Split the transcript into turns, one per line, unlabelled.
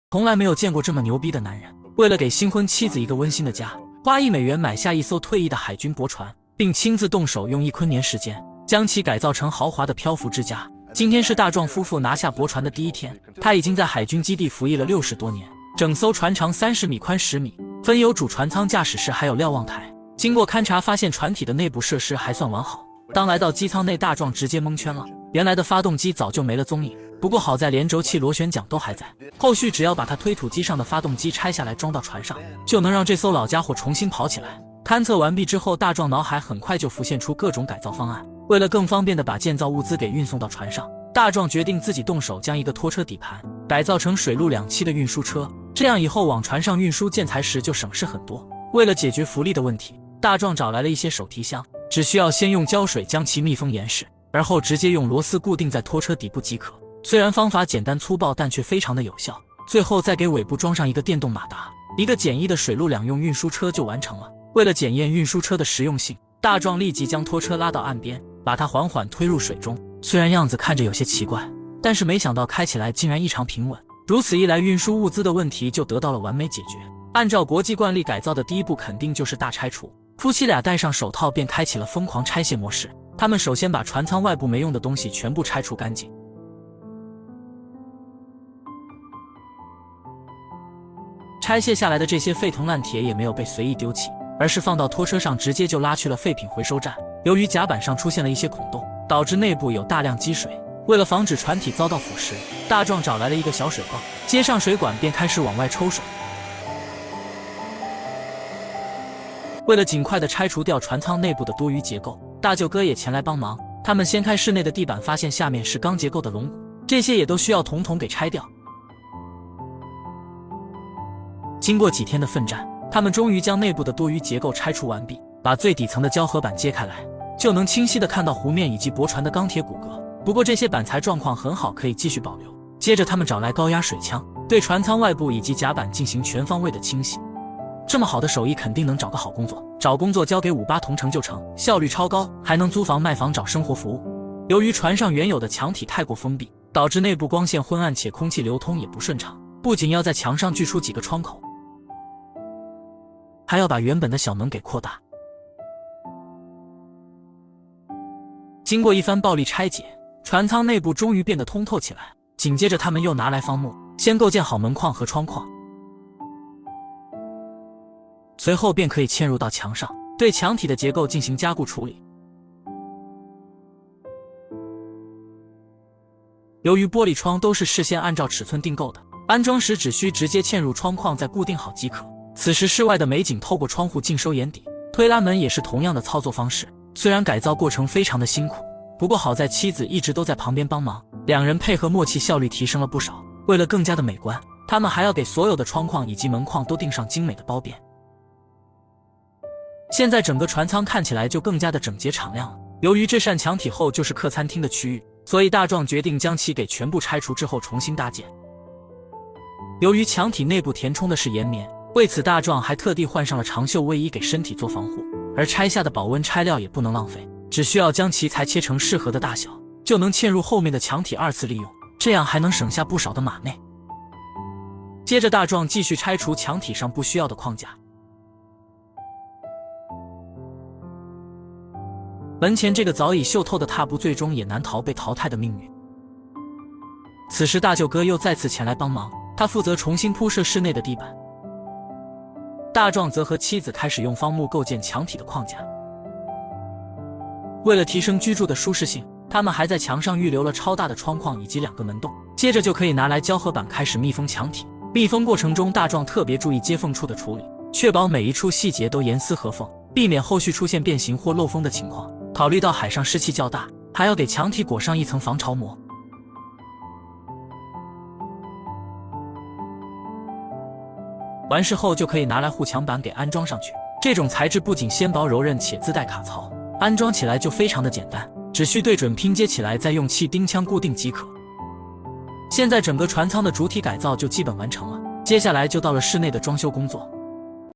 从来没有见过这么牛逼的男人。为了给新婚妻子一个温馨的家，花1美元买下一艘退役的海军驳船，并亲自动手用1昆年时间将其改造成豪华的漂浮之家。今天是大壮夫妇拿下驳船的第一天，他已经在海军基地服役了60多年。整艘船长30米，宽10米，分有主船舱、驾驶室还有瞭望台。经过勘察，发现船体的内部设施还算完好。当来到机舱内，大壮直接蒙圈了，原来的发动机早就没了踪影。不过好在连轴器、螺旋桨都还在，后续只要把它推土机上的发动机拆下来装到船上，就能让这艘老家伙重新跑起来。勘测完毕之后，大壮脑海很快就浮现出各种改造方案。为了更方便地把建造物资给运送到船上，大壮决定自己动手将一个拖车底盘改造成水陆两栖的运输车，这样以后往船上运输建材时就省事很多。为了解决浮力的问题，大壮找来了一些手提箱，只需要先用胶水将其密封严实，而后直接用螺丝固定在拖车底部即可。虽然方法简单粗暴，但却非常的有效。最后再给尾部装上一个电动马达，一个简易的水陆两用运输车就完成了。为了检验运输车的实用性，大壮立即将拖车拉到岸边，把它缓缓推入水中。虽然样子看着有些奇怪，但是没想到开起来竟然异常平稳。如此一来，运输物资的问题就得到了完美解决。按照国际惯例，改造的第一步肯定就是大拆除。夫妻俩戴上手套便开启了疯狂拆卸模式。他们首先把船舱外部没用的东西全部拆除干净。拆卸下来的这些废铜烂铁也没有被随意丢弃，而是放到拖车上，直接就拉去了废品回收站。由于甲板上出现了一些孔洞，导致内部有大量积水。为了防止船体遭到腐蚀，大壮找来了一个小水泵，接上水管便开始往外抽水。为了尽快地拆除掉船舱内部的多余结构，大舅哥也前来帮忙。他们掀开室内的地板，发现下面是钢结构的龙骨，这些也都需要统统给拆掉。经过几天的奋战，他们终于将内部的多余结构拆除完毕，把最底层的胶合板揭开来，就能清晰地看到湖面以及驳船的钢铁骨骼。不过这些板材状况很好，可以继续保留。接着他们找来高压水枪，对船舱外部以及甲板进行全方位的清洗。这么好的手艺肯定能找个好工作，找工作交给58同城就成，效率超高，还能租房卖房找生活服务。由于船上原有的墙体太过封闭，导致内部光线昏暗且空气流通也不顺畅，不仅要在墙上锯出几个窗口，还要把原本的小门给扩大。经过一番暴力拆解，船舱内部终于变得通透起来。紧接着他们又拿来方木，先构建好门框和窗框，随后便可以嵌入到墙上，对墙体的结构进行加固处理。由于玻璃窗都是事先按照尺寸订购的，安装时只需直接嵌入窗框再固定好即可。此时室外的美景透过窗户尽收眼底，推拉门也是同样的操作方式。虽然改造过程非常的辛苦，不过好在妻子一直都在旁边帮忙，两人配合默契，效率提升了不少。为了更加的美观，他们还要给所有的窗框以及门框都钉上精美的包边。现在整个船舱看起来就更加的整洁敞亮了。由于这扇墙体后就是客餐厅的区域，所以大壮决定将其给全部拆除之后重新搭建。由于墙体内部填充的是岩棉，为此大壮还特地换上了长袖卫衣给身体做防护。而拆下的保温拆料也不能浪费，只需要将其裁切成适合的大小，就能嵌入后面的墙体二次利用，这样还能省下不少的马内。接着大壮继续拆除墙体上不需要的框架。门前这个早已锈透的踏步最终也难逃被淘汰的命运。此时大舅哥又再次前来帮忙，他负责重新铺设室内的地板。大壮则和妻子开始用方木构建墙体的框架。为了提升居住的舒适性，他们还在墙上预留了超大的窗框以及2个门洞，接着就可以拿来胶合板开始密封墙体。密封过程中，大壮特别注意接缝处的处理，确保每一处细节都严丝合缝，避免后续出现变形或漏风的情况。考虑到海上湿气较大，还要给墙体裹上一层防潮膜。完事后就可以拿来护墙板给安装上去。这种材质不仅纤薄柔韧，且自带卡槽，安装起来就非常的简单，只需对准拼接起来，再用气钉枪固定即可。现在整个船舱的主体改造就基本完成了，接下来就到了室内的装修工作。